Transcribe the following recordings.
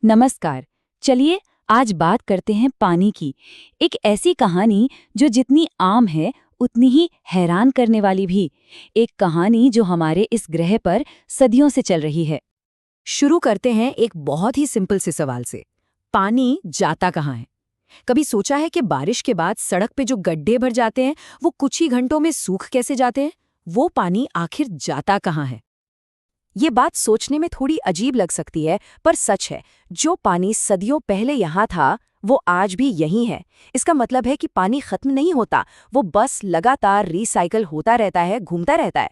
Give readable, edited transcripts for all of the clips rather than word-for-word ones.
नमस्कार। चलिए आज बात करते हैं पानी की। एक ऐसी कहानी जो जितनी आम है उतनी ही हैरान करने वाली भी। एक कहानी जो हमारे इस ग्रह पर सदियों से चल रही है। शुरू करते हैं एक बहुत ही सिंपल से सवाल से। पानी जाता कहाँ है? कभी सोचा है कि बारिश के बाद सड़क पे जो गड्ढे भर जाते हैं वो कुछ ही घंटों में सूख कैसे जाते हैं? वो पानी आखिर जाता कहाँ है? ये बात सोचने में थोड़ी अजीब लग सकती है, पर सच है। जो पानी सदियों पहले यहाँ था वो आज भी यहीं है। इसका मतलब है कि पानी खत्म नहीं होता, वो बस लगातार रिसाइकल होता रहता है, घूमता रहता है।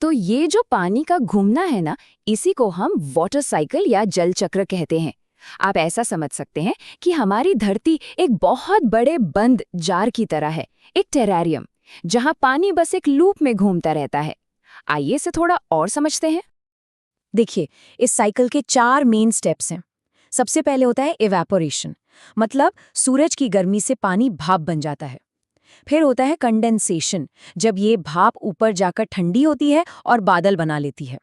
तो ये जो पानी का घूमना है ना, इसी को हम वाटर साइकिल या जल चक्र कहते हैं। आप ऐसा समझ सकते हैं कि हमारी धरती एक बहुत बड़े बंद जार की तरह है, एक टेरेरियम, जहां पानी बस एक लूप में घूमता रहता है। आइए इसे थोड़ा और समझते हैं। देखिए, इस साइकिल के 4 मेन स्टेप्स हैं। सबसे पहले होता है इवेपोरेशन, मतलब सूरज की गर्मी से पानी भाप बन जाता है। फिर होता है कंडेंसेशन, जब ये भाप ऊपर जाकर ठंडी होती है और बादल बना लेती है।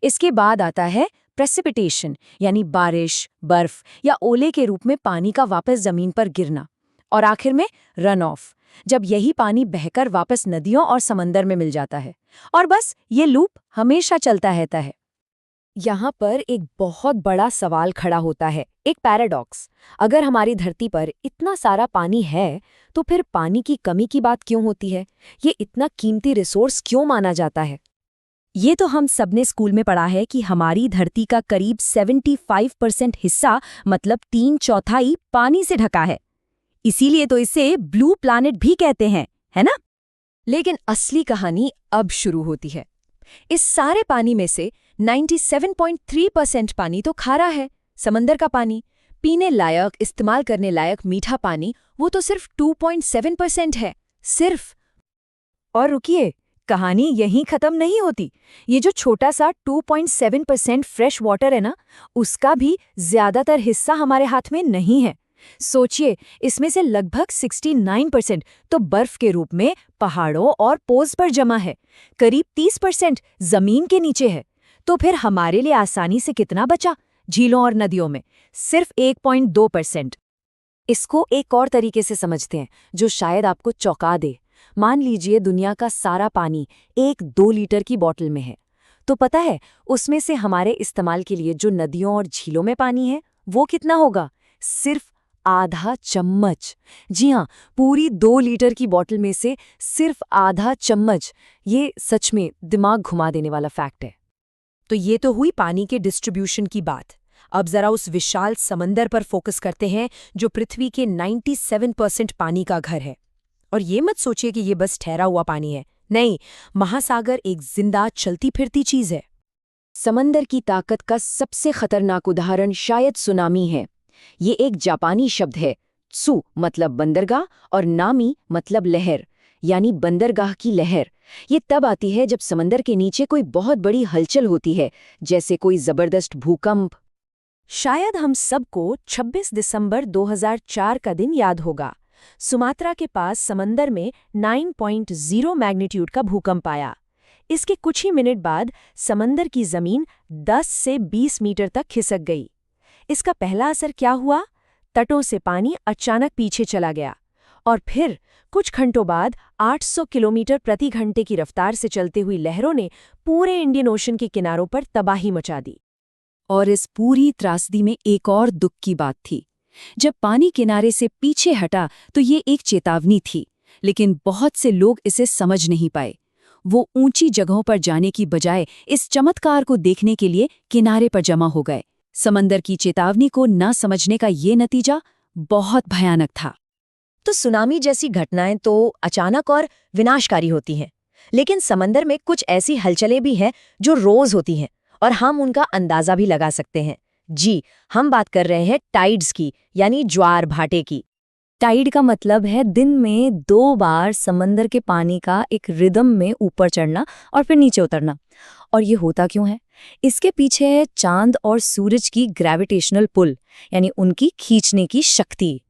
इसके बाद आता है प्रेसिपिटेशन, यानी बारिश, बर्फ या ओले के रूप में पानी का वापस जमीन पर गिरना। और आखिर में रन ऑफ, जब यही पानी बहकर वापस नदियों और समंदर में मिल जाता है। और बस ये लूप हमेशा चलता रहता है। यहाँ पर एक बहुत बड़ा सवाल खड़ा होता है, एक पैराडॉक्स। अगर हमारी धरती पर इतना सारा पानी है तो फिर पानी की कमी की बात क्यों होती है? ये इतना कीमती रिसोर्स क्यों माना जाता है? ये तो हम सबने स्कूल में पढ़ा है कि हमारी धरती का करीब 75% हिस्सा, मतलब 3/4 पानी से ढका है। इसीलिए तो इसे ब्लू प्लैनेट भी कहते हैं, है ना? लेकिन असली कहानी अब शुरू होती है। इस सारे पानी में से 97.3% पानी तो खारा है, समंदर का पानी। पीने लायक, इस्तेमाल करने लायक मीठा पानी वो तो सिर्फ 2.7% है, सिर्फ। और रुकिए, कहानी यहीं खत्म नहीं होती। ये जो छोटा सा 2.7% फ्रेश वाटर है ना, उसका भी ज्यादातर हिस्सा हमारे हाथ में नहीं है। सोचिए, इसमें से लगभग 69% तो बर्फ के रूप में पहाड़ों और पोल्स पर जमा है। करीब 30% जमीन के नीचे है। तो फिर हमारे लिए आसानी से कितना बचा? झीलों और नदियों में सिर्फ 1.2%। इसको एक और तरीके से समझते हैं जो शायद आपको चौंका दे। मान लीजिए दुनिया का सारा पानी एक 2 लीटर की बोतल में है, तो पता है उसमें से हमारे इस्तेमाल के लिए जो नदियों और झीलों में पानी है वो कितना होगा? सिर्फ आधा चम्मच। जी हाँ, पूरी 2 लीटर की बोतल में से सिर्फ आधा चम्मच। ये सच में दिमाग घुमा देने वाला फैक्ट है। तो ये तो हुई पानी के डिस्ट्रीब्यूशन की बात। अब जरा उस विशाल समंदर पर फोकस करते हैं जो पृथ्वी के 97% पानी का घर है। और ये मत सोचिए कि ये बस ठहरा हुआ पानी है। नहीं, महासागर एक जिंदा चलती फिरती चीज है। समंदर की ताकत का सबसे खतरनाक उदाहरण शायद सुनामी है। ये एक जापानी शब्द है। त्सु मतलब बंदरगाह और नामी मतलब लहर, यानी बंदरगाह की लहर। ये तब आती है जब समंदर के नीचे कोई बहुत बड़ी हलचल होती है, जैसे कोई जबरदस्त भूकंप। शायद हम सबको 26 दिसंबर 2004 का दिन याद होगा। सुमात्रा के पास समंदर में 9.0 मैग्नीट्यूड का भूकंप आया। इसके कुछ ही मिनट बाद समंदर की जमीन 10 से 20 मीटर तक खिसक गई। इसका पहला असर क्या हुआ? तटों से पानी अचानक पीछे चला गया और फिर कुछ घंटों बाद 800 किलोमीटर प्रति घंटे की रफ्तार से चलती हुई लहरों ने पूरे इंडियन ओशन के किनारों पर तबाही मचा दी। और इस पूरी त्रासदी में एक और दुख की बात थी। जब पानी किनारे से पीछे हटा तो ये एक चेतावनी थी, लेकिन बहुत से लोग इसे समझ नहीं पाए। वो ऊंची जगहों पर जाने की बजाय इस चमत्कार को देखने के लिए किनारे पर जमा हो गए। समंदर की चेतावनी को न समझने का ये नतीजा बहुत भयानक था। तो सुनामी जैसी घटनाएं तो अचानक और विनाशकारी होती हैं, लेकिन समंदर में कुछ ऐसी हलचलें भी हैं जो रोज होती हैं और हम उनका अंदाजा भी लगा सकते हैं। जी, हम बात कर रहे हैं टाइड्स की, यानी ज्वार भाटे की। टाइड का मतलब है दिन में 2 बार समंदर के पानी का एक रिदम में ऊपर चढ़ना और फिर नीचे उतरना। और ये होता क्यों है? इसके पीछे है चांद और सूरज की ग्रेविटेशनल पुल, यानी उनकी खींचने की शक्ति।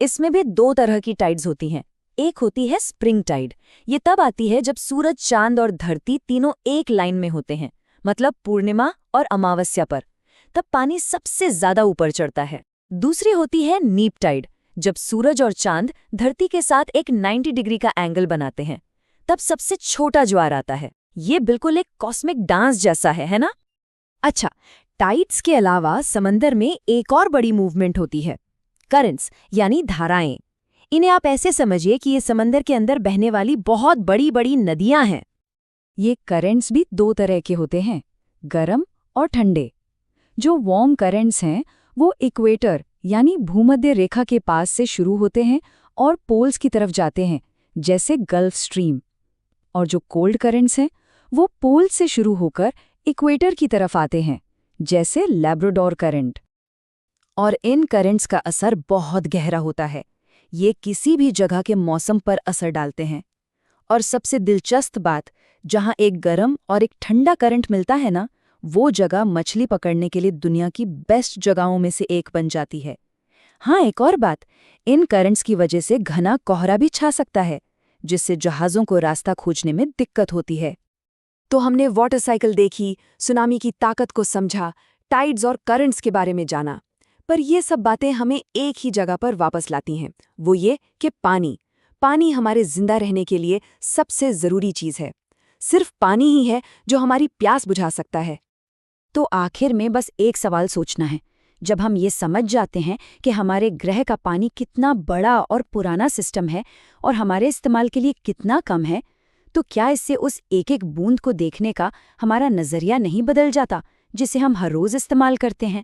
इसमें भी 2 तरह की टाइड्स होती हैं। एक होती है स्प्रिंग टाइड। ये तब आती है जब सूरज, चांद और धरती तीनों एक लाइन में होते हैं, मतलब पूर्णिमा और अमावस्या पर। तब पानी सबसे ज्यादा ऊपर चढ़ता है। दूसरी होती है नीप टाइड, जब सूरज और चांद धरती के साथ एक 90 डिग्री का एंगल बनाते हैं, तब सबसे छोटा ज्वार आता है। ये बिल्कुल एक कॉस्मिक डांस जैसा है ना? अच्छा, टाइड्स के अलावा समंदर में एक और बड़ी मूवमेंट होती है, करंट्स यानी धाराएं। इन्हें आप ऐसे समझिए कि ये समंदर के अंदर बहने वाली बहुत बड़ी बड़ी नदियां हैं। ये करंट्स भी दो तरह के होते हैं, गर्म और ठंडे। जो वार्म करंट्स हैं वो इक्वेटर यानी भूमध्य रेखा के पास से शुरू होते हैं और पोल्स की तरफ जाते हैं, जैसे गल्फ स्ट्रीम। और जो कोल्ड करंट्स हैं वो पोल से शुरू होकर इक्वेटर की तरफ आते हैं, जैसे लैब्राडोर करंट। और इन करंट्स का असर बहुत गहरा होता है। ये किसी भी जगह के मौसम पर असर डालते हैं। और सबसे दिलचस्प बात, जहां एक गर्म और एक ठंडा करंट मिलता है ना, वो जगह मछली पकड़ने के लिए दुनिया की बेस्ट जगहों में से एक बन जाती है। हाँ, एक और बात, इन करंट्स की वजह से घना कोहरा भी छा सकता है, जिससे जहाज़ों को रास्ता खोजने में दिक्कत होती है। तो हमने वाटर साइकिल देखी, सुनामी की ताकत को समझा, टाइड्स और करंट्स के बारे में जाना। पर ये सब बातें हमें एक ही जगह पर वापस लाती हैं, वो ये कि पानी हमारे जिंदा रहने के लिए सबसे ज़रूरी चीज़ है। सिर्फ पानी ही है जो हमारी प्यास बुझा सकता है। तो आखिर में बस एक सवाल सोचना है, जब हम ये समझ जाते हैं कि हमारे ग्रह का पानी कितना बड़ा और पुराना सिस्टम है और हमारे इस्तेमाल के लिए कितना कम है, तो क्या इससे उस एक एक बूंद को देखने का हमारा नज़रिया नहीं बदल जाता, जिसे हम हर रोज़ इस्तेमाल करते हैं?